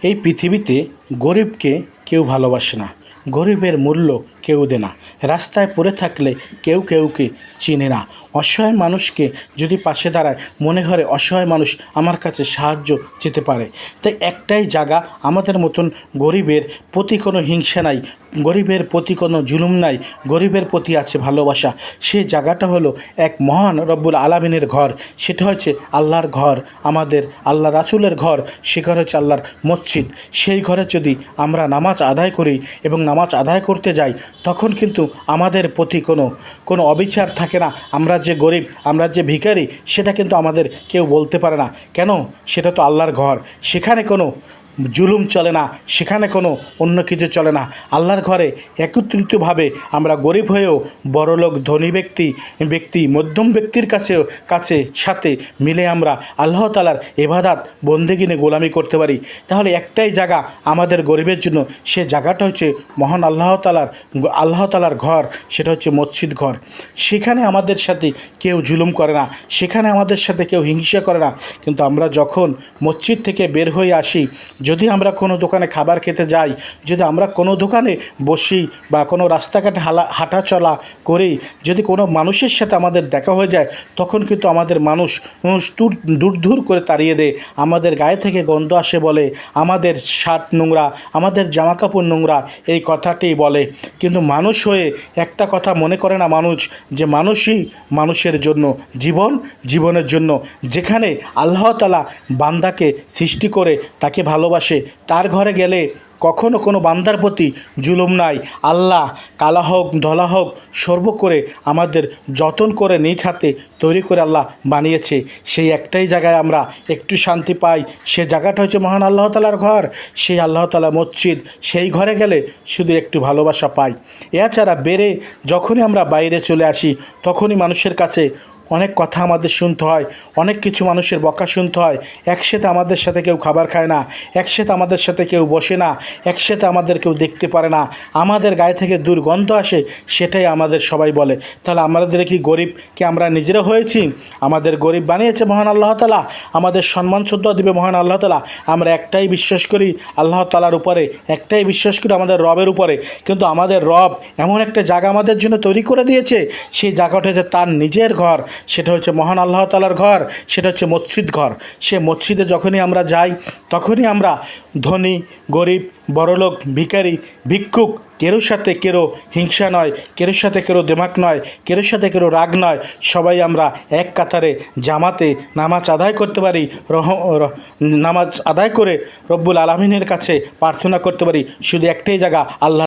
এই পৃথিবীতে গরিবকে কেউ ভালোবাসে না, গরিবের মূল্য কেউ দেয় না। রাস্তায় পড়ে থাকলে কেউ কেউকে চিনে না। অসহায় মানুষকে যদি পাশে দাঁড়ায় মনে করে অসহায় মানুষ আমার কাছে সাহায্য চেতে পারে। তাই একটাই জায়গা, আমাদের মতন গরিবের প্রতি কোনো হিংসা নাই, গরিবের প্রতি কোনো জুলুম নাই, গরিবের প্রতি আছে ভালোবাসা। সেই জায়গাটা হলো এক মহান রব্বুল আলামিনের ঘর, সেটা হচ্ছে আল্লাহর ঘর, আমাদের আল্লাহ রাসূলের ঘর। সে ঘর হচ্ছে আল্লাহর মসজিদ। সেই ঘরে যদি আমরা নামাজ আদায় করি এবং নামাজ আদায় করতে যাই, তখন কিন্তু আমাদের প্রতি কোনো অবিচার থাকে না। আমরা যে গরিব, আমরা যে ভিখারি, সেটা কিন্তু আমাদের কেউ বলতে পারে না। কেন? সেটা তো আল্লাহর ঘর, সেখানে কোনো জুলুম চলে না, সেখানে কোনো অন্য কিছু চলে না। আল্লাহর ঘরে একত্রিতভাবে আমরা গরিব হয়েও বড়লোক ধনী ব্যক্তি মধ্যম ব্যক্তির কাছে সাথে মিলে আমরা আল্লাহ তাআলার ইবাদত বন্দেগিনে গোলামি করতে পারি। তাহলে একটাই জায়গা আমাদের গরিবের জন্য, সে জায়গাটা হচ্ছে মহান আল্লাহ তাআলার ঘর, সেটা হচ্ছে মসজিদ ঘর। সেখানে আমাদের সাথে কেউ জুলুম করে না, সেখানে আমাদের সাথে কেউ হিংসা করে না। কিন্তু আমরা যখন মসজিদ থেকে বের হয়ে আসি, যদি আমরা কোনো দোকানে খাবার খেতে যাই, যদি আমরা কোনো দোকানে বসি বা কোনো রাস্তাঘাটে হাঁটা চলা করি, যদি কোনো মানুষের সাথে আমাদের দেখা হয়ে যায়, তখন কিন্তু আমাদের মানুষ দূর করে তাড়িয়ে দেয়। আমাদের গায়ে থেকে গন্ধ আসে বলে, আমাদের শার্ট নোংরা, আমাদের জামা কাপড় নোংরা, এই কথাটি বলে। কিন্তু মানুষ হয়ে একটা কথা মনে করে না মানুষ, যে মানুষই মানুষের জন্য জীবনের জন্য। যেখানে আল্লাহ তাআলা বান্দাকে সৃষ্টি করে তাকে ভালোবাসে, তার ঘরে গেলে কখনো কোনো বান্দার প্রতি জুলুম নাই। আল্লাহ কালা হোক ধলা হোক সর্ব করে আমাদের যতন করে নিজ হাতে তৈরি করে আল্লাহ বানিয়েছে। সেই একটাই জায়গায় আমরা একটু শান্তি পাই, সে জায়গাটা হচ্ছে মহান আল্লাহ তাআলার ঘর, সেই আল্লাহ তাআলা মসজিদ। সেই ঘরে গেলে শুধু একটু ভালোবাসা পাই। এছাড়া যখনই আমরা বাইরে চলে আসি, তখনই মানুষের কাছে অনেক কথা আমাদের শুনতে হয়, অনেক কিছু মানুষের বকা শুনতে হয়। একসাথে আমাদের সাথে কেউ খাবার খায় না, একসাথে আমাদের সাথে কেউ বসে না, একসাথে আমাদের কেউ দেখতে পারে না, আমাদের গায়ে থেকে দুর্গন্ধ আসে, সেটাই আমাদের সবাই বলে। তাহলে আমাদের কি গরিবকে আমরা নিজেরা হয়েছি? আমাদের গরিব বানিয়েছে মহান আল্লাহ তাআলা, আমাদের সম্মান শ্রদ্ধা দিবে মহান আল্লাহ তাআলা। আমরা একটাই বিশ্বাস করি আল্লাহ তাআলার উপরে, একটাই বিশ্বাস করি আমাদের রবের উপরে। কিন্তু আমাদের রব এমন একটা জায়গা আমাদের জন্য তৈরি করে দিয়েছে, সেই জায়গাটা হচ্ছে তার নিজের ঘর, সেটা হচ্ছে মহান আল্লাহ তাআলার ঘর, সেটা হচ্ছে মসজিদ ঘর। সে মসজিদে যখনই আমরা যাই, তখনই আমরা ধনী গরিব, বড়লোক ভিখারি ভিক্ষুক, কেরোর সাথে কেরো হিংসা নয়, কেরোর সাথে কেরো দেমাক নয়, কেরোর সাথে কেরো রাগ নয়, সবাই আমরা এক কাতারে জামাতে নামাজ আদায় করতে পারি, নামাজ আদায় করে রব্বুল আলামিনের কাছে প্রার্থনা করতে পারি। শুধু একটাই জায়গা, আল্লাহ